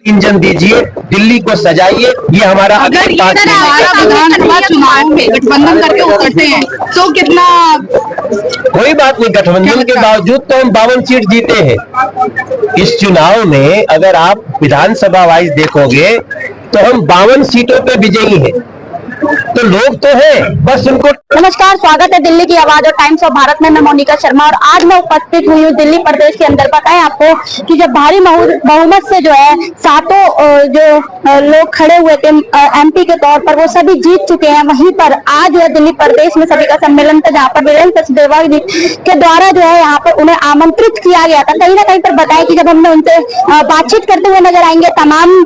Engine दीजिए, दिल्ली को सजाइए, ये हमारा अगर विधानसभा चुनाव में गठबंधन करके उतरते हैं तो कितना? कोई बात नहीं, गठबंधन के बावजूद तो हम 52 सीट जीते हैं। इस चुनाव में अगर आप विधानसभा वाइज देखोगे तो हम 52 सीटों पे विजयी हैं। तो लोग तो हैं, बस उनको। नमस्कार, स्वागत है दिल्ली की आवाज और टाइम्स ऑफ भारत में। मैं मोनिका शर्मा और आज मैं उपस्थित हुई हूँ दिल्ली प्रदेश के अंदर। पता है आपको कि जब भारी बहुमत से जो है सातों जो लोग खड़े हुए थे एमपी के तौर पर, वो सभी जीत चुके हैं। वहीं पर आज दिल्ली प्रदेश में सभी का सम्मेलन था, जहाँ पर वीरेंद्र सचदेवा जी के द्वारा जो है यहाँ पर उन्हें आमंत्रित किया गया था। कहीं ना कहीं पर बताया कि जब हमने उनसे बातचीत करते हुए नजर आएंगे तमाम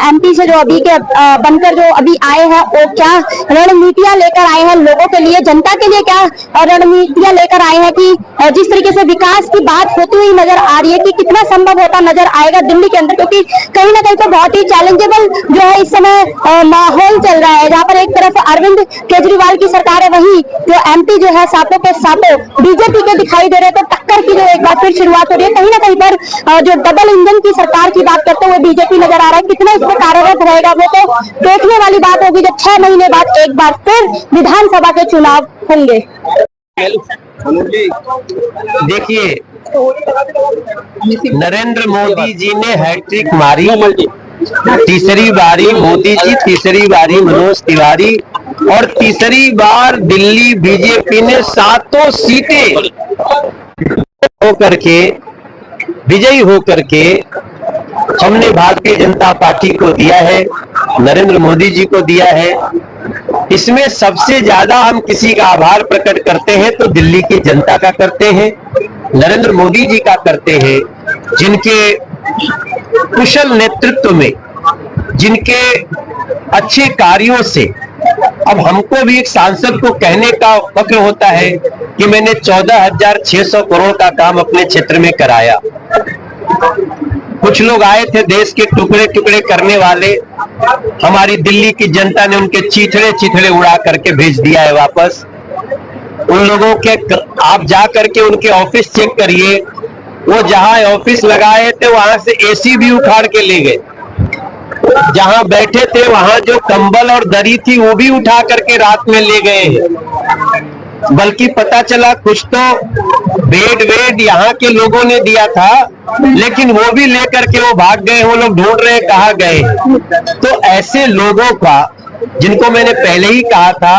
एमपी से जो अभी के बनकर जो अभी आए हैं, वो क्या रणनीतियां लेकर आए हैं लोगों के लिए, जनता के लिए क्या रणनीतियां लेकर आए हैं, कि जिस तरीके से विकास की बात होती हुई नजर आ रही है कि कितना संभव होता नजर आएगा दिल्ली के अंदर। क्योंकि कहीं ना कहीं तो बहुत ही चैलेंजेबल जो है इस समय माहौल चल रहा है, जहाँ पर एक तरफ अरविंद केजरीवाल की सरकार है, वहीं जो एमपी जो है सातों के सातों बीजेपी के दिखाई दे रहे हैं। तो टक्कर की जो एक बार फिर शुरुआत हो रही है। कहीं ना कहीं पर जो डबल इंजन की सरकार की बात करते हुए बीजेपी नजर आ रहा है, कितना इसमें कार्यरत रहेगा वो तो देखने वाली बात होगी जब 6 महीने बाद एक बार फिर विधानसभा के चुनाव होंगे। देखिए, नरेंद्र मोदी जी ने हैट्रिक मारी, तीसरी बारी मोदी जी, तीसरी बारी मनोज तिवारी और तीसरी बार दिल्ली बीजेपी ने सातों सीटें होकर के विजयी होकर के हमने भारतीय जनता पार्टी को दिया है, नरेंद्र मोदी जी को दिया है। इसमें सबसे ज्यादा हम किसी का आभार प्रकट करते हैं तो दिल्ली की जनता का करते हैं, नरेंद्र मोदी जी का करते हैं, जिनके कुशल नेतृत्व में, जिनके अच्छे कार्यों से अब हमको भी एक सांसद को कहने का फक्र होता है कि मैंने 14,600 करोड़ का काम अपने क्षेत्र में कराया। कुछ लोग आए थे देश के टुकड़े टुकड़े करने वाले, हमारी दिल्ली की जनता ने उनके चीथड़े चीथड़े उड़ा करके भेज दिया है वापस। उन लोगों के आप जा करके उनके ऑफिस चेक करिए, वो जहां ऑफिस लगाए थे वहां से एसी भी उखाड़ के ले गए, जहां बैठे थे वहां जो कंबल और दरी थी वो भी उठा करके रात में ले गए हैं। बल्कि पता चला कुछ तो बेड यहाँ के लोगों ने दिया था, लेकिन वो भी लेकर के वो भाग गए। वो लोग ढूंढ रहे कहाँ गए। तो ऐसे लोगों का, जिनको मैंने पहले ही कहा था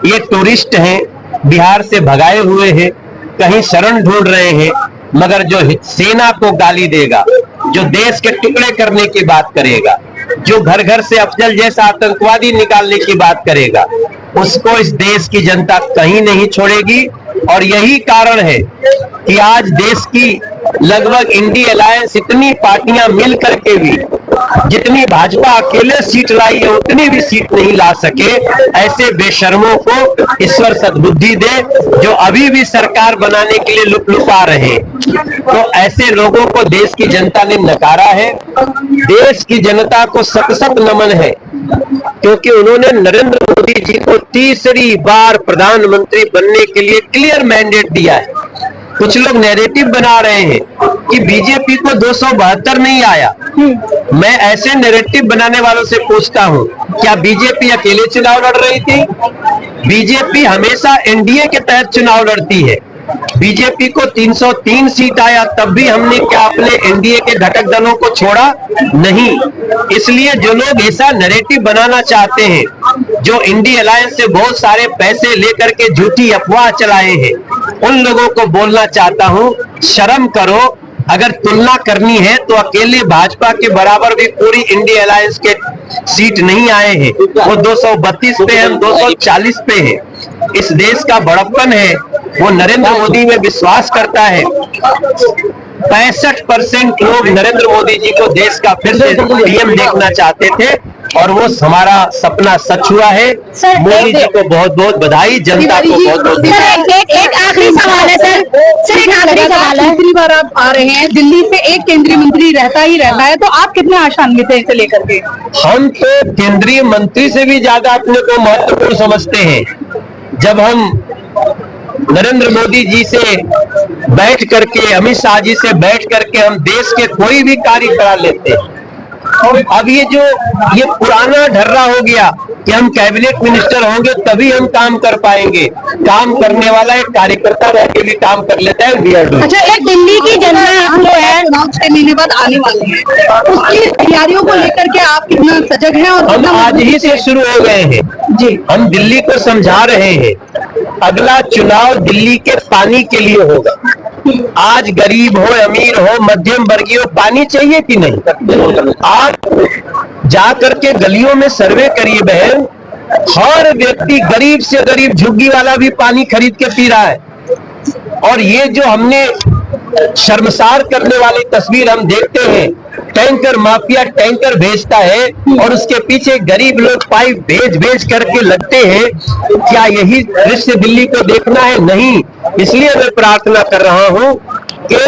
ये टूरिस्ट हैं, बिहार से भगाए हुए हैं, कहीं शरण ढूंढ रहे हैं, मगर जो सेना को गाली देगा, जो देश के टुकड़े करने की बात करेगा, जो घर घर से अफजल जैसा आतंकवादी निकालने की बात करेगा, उसको इस देश की जनता कहीं नहीं छोड़ेगी। और यही कारण है कि आज देश की लगभग इंडी अलायंस इतनी पार्टियां मिल करके भी जितनी भाजपा अकेले सीट लाई है उतनी भी सीट नहीं ला सके। ऐसे बेशर्मों को ईश्वर सद्बुद्धि दे जो अभी भी सरकार बनाने के लिए लुपलुपा रहे। तो ऐसे लोगों को देश की जनता ने नकारा है। देश की जनता को सत सत नमन है, क्योंकि उन्होंने नरेंद्र मोदी जी को तीसरी बार प्रधानमंत्री बनने के लिए क्लियर मैंडेट दिया है। कुछ लोग नैरेटिव बना रहे हैं कि बीजेपी को 272 नहीं आया। मैं ऐसे नैरेटिव बनाने वालों से पूछता हूं, क्या बीजेपी अकेले चुनाव लड़ रही थी? बीजेपी हमेशा एनडीए के तहत चुनाव लड़ती है। बीजेपी को 303 सीट आया, तब भी हमने क्या अपने एनडीए के घटक दलों को छोड़ा? नहीं। इसलिए जो लोग ऐसा नैरेटिव बनाना चाहते हैं, जो इंडी अलायंस से बहुत सारे पैसे लेकर के झूठी अफवाह चलाए हैं, उन लोगों को बोलना चाहता हूं, शर्म करो। अगर तुलना करनी है तो अकेले भाजपा के बराबर भी पूरी इंडी अलायंस के सीट नहीं आए हैं। वो 232 पे हम 240 पे हैं। इस देश का बड़प्पन है, वो नरेंद्र मोदी में विश्वास करता है। 65% लोग नरेंद्र मोदी जी को देश का फिर से पीएम देखना चाहते थे और वो हमारा सपना सच हुआ है। मोदी जी को बहुत बहुत बधाई, जनता को बहुत बहुत बधाई। एक आखिरी सवाल है सर, एक आखिरी सवाल है। दूसरी बार आप आ रहे हैं, दिल्ली से एक केंद्रीय मंत्री रहता ही रहता है, तो आप कितने आशान्वित हैं इसे लेकर के? हम तो केंद्रीय मंत्री से भी ज्यादा अपने को महत्वपूर्ण समझते हैं। जब हम नरेंद्र मोदी जी से बैठ करके, अमित शाह जी से बैठ करके हम देश के कोई भी कार्य करा लेते हैं, अब ये पुराना ढर्रा हो गया कि हम कैबिनेट मिनिस्टर होंगे तभी हम काम कर पाएंगे। काम करने वाला एक कार्यकर्ता रह के भी काम कर लेता है। We are doing. अच्छा, एक दिल्ली की जनता जो है चुनाव 6 महीने बाद आने वाले हैं, उसकी तैयारियों को लेकर के आप कितना सजग हैं? और हम कितना आज ही से शुरू हो गए हैं जी। हम दिल्ली को समझा रहे हैं, अगला चुनाव दिल्ली के पानी के लिए होगा। आज गरीब हो, अमीर हो, मध्यम वर्गीय हो, पानी चाहिए कि नहीं? आप जा करके गलियों में सर्वे करिए बहन, हर व्यक्ति गरीब से गरीब झुग्गी वाला भी पानी खरीद के पी रहा है। और ये जो हमने शर्मसार करने वाली तस्वीर हम देखते हैं, टैंकर माफिया टैंकर भेजता है और उसके पीछे गरीब लोग पाइप भेज करके लगते हैं। क्या यही दृश्य दिल्ली को देखना है? नहीं। इसलिए मैं प्रार्थना कर रहा हूं कि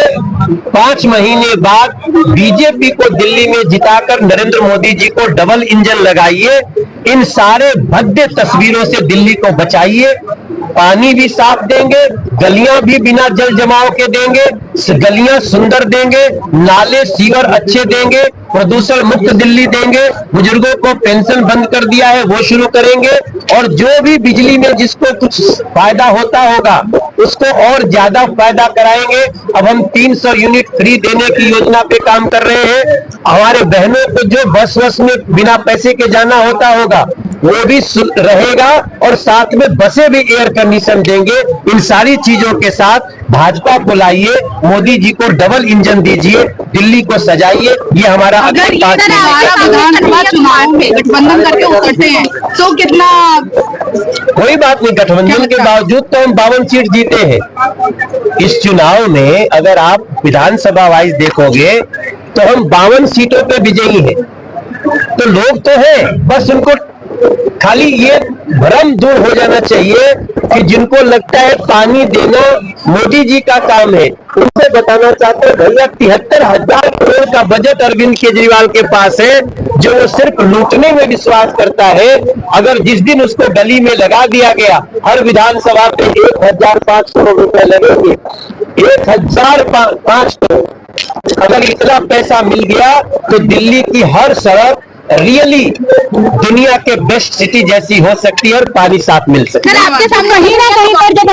5 महीने बाद बीजेपी को दिल्ली में जिताकर नरेंद्र मोदी जी को डबल इंजन लगाइए। इन सारे भद्दे तस्वीरों से दिल्ली को बचाइए। पानी भी साफ देंगे, गलियां भी बिना जल जमाव के देंगे, गलियां सुंदर देंगे, नाले सीवर अच्छे देंगे, प्रदूषण मुक्त दिल्ली देंगे। बुजुर्गों को पेंशन बंद कर दिया है वो शुरू करेंगे, और जो भी बिजली में जिसको कुछ फायदा होता होगा उसको और ज्यादा फायदा कराएंगे। अब हम 300 यूनिट फ्री देने की योजना पे काम कर रहे हैं। हमारे बहनों को जो बस में बिना पैसे के जाना होता होगा वो भी रहेगा, और साथ में बसें भी एयर कंडीशन देंगे। इन सारी चीजों के साथ भाजपा को लाइए, मोदी जी को डबल इंजन दीजिए, दिल्ली को सजाइए। ये हमारा अगर विधानसभा चुनाव में गठबंधन करके उतरते हैं तो कितना? कोई बात नहीं, गठबंधन के बावजूद तो हम 52 सीट जीते हैं। इस चुनाव में अगर आप विधानसभा वाइज देखोगे तो हम 52 सीटों पे विजयी हैं। तो लोग तो हैं, बस उनको खाली ये भ्रम दूर हो जाना चाहिए कि जिनको लगता है पानी देना मोदी जी का काम है, उनसे बताना चाहते हैं भैया 73,000 करोड़ का बजट अरविंद केजरीवाल के पास है, जो वो सिर्फ लूटने में विश्वास करता है। अगर जिस दिन उसको गली में लगा दिया गया, हर विधानसभा पे 1,500 करोड़ रुपए लगेंगे, 1,005 करोड़। अगर इतना पैसा मिल गया तो दिल्ली की हर सड़क रियली दुनिया के बेस्ट सिटी जैसी हो सकती है और पानी साफ मिल सकती है। सर, आपके साथ कहीं ना कहीं पर जब